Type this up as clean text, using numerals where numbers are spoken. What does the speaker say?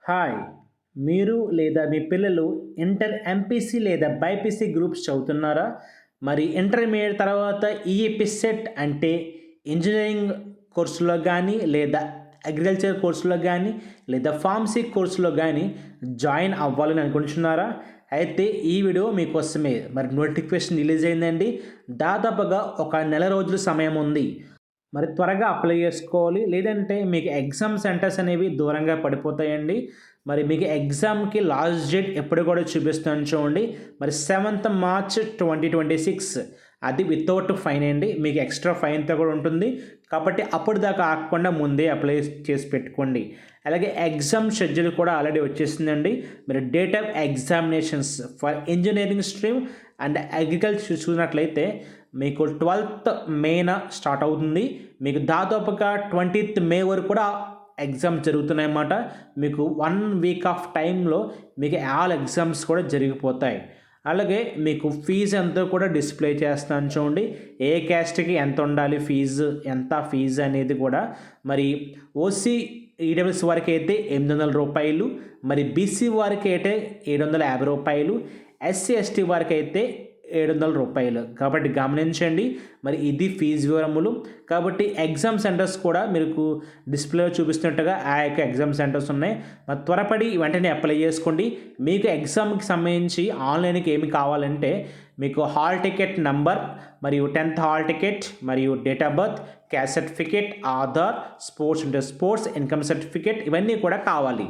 Hi! మీరు లేదా మీ పిల్లలు ఇంటర్ ఎంపీసీ లేదా బైపీసీ గ్రూప్స్ చదువుతున్నారా? మరి ఇంటర్మీడియేట్ తర్వాత ఈఈపీ-సెట్ అంటే ఇంజినీరింగ్ కోర్సులో గానీ, లేదా అగ్రికల్చర్ కోర్సులో గానీ, లేదా ఫార్మసీ కోర్సులో గానీ జాయిన్ అవ్వాలని అనుకుంటున్నారా? అయితే ఈ వీడియో మీకోసమే. మరి నోటిఫికేషన్ రిలీజ్ అయిందండి. దాదాపుగా ఒక నెల రోజులు సమయం ఉంది. మరి త్వరగా అప్లై చేసుకోవాలి. లేదంటే మీకు ఎగ్జామ్ సెంటర్స్ అనేవి దూరంగా పడిపోతాయండి. మరి మీకు ఎగ్జామ్‌కి లాస్ట్ డేట్ ఎప్పుడు కూడా చూపిస్తాను చూడండి. మరి 7th మార్చ్ 2026 అది వితౌట్ ఫైన్ అండి. మీకు ఎక్స్ట్రా ఫైన్‌తో కూడా ఉంటుంది. కాబట్టి అప్పటిదాకా ఆగకుండా ముందే అప్లై చేసి పెట్టుకోండి. అలాగే ఎగ్జామ్ షెడ్యూల్ కూడా ఆల్రెడీ వచ్చేసిందండి. మరి date of examinations for engineering stream and agriculture చూసినట్లయితే మీకు 12th మేన స్టార్ట్ అవుతుంది. మీకు దాదాపుగా 20th మే వరకు కూడా ఎగ్జామ్స్ జరుగుతున్నాయన్నమాట. మీకు 1 వీక్ ఆఫ్ టైంలో మీకు ఆల్ ఎగ్జామ్స్ కూడా జరిగిపోతాయి. అలాగే మీకు ఫీజు ఎంతో కూడా డిస్ప్లే చేస్తాను చూడండి. ఏ క్యాస్ట్‌కి ఎంత ఉండాలి ఫీజు, ఎంత ఫీజు అనేది కూడా. మరి ఓసీ, ఈడబ్ల్యూఎస్ వారికి అయితే రూ. 800, మరి బీసీ వారికి అయితే రూ. 750, ఎస్సీ, ఎస్టీ వారికి అయితే రూ. 700. కాబట్టి గమనించండి. మరి ఇది ఫీజు వివరములు. కాబట్టి ఎగ్జామ్ సెంటర్స్ కూడా మీకు డిస్ప్లేలో చూపిస్తున్నట్టుగా ఆ యొక్క ఎగ్జామ్ సెంటర్స్ ఉన్నాయి. మరి త్వరపడి వెంటనే అప్లై చేసుకోండి. మీకు ఎగ్జామ్‌కి సంబంధించి ఆన్లైన్‌కి ఏమి కావాలంటే మీకు హాల్ టికెట్ నంబర్, మరియు 10th హాల్ టికెట్, మరియు date of birth, caste certificate, Aadhaar, sports ఉంటే స్పోర్ట్స్, ఇన్కమ్ సర్టిఫికేట్ ఇవన్నీ కూడా కావాలి.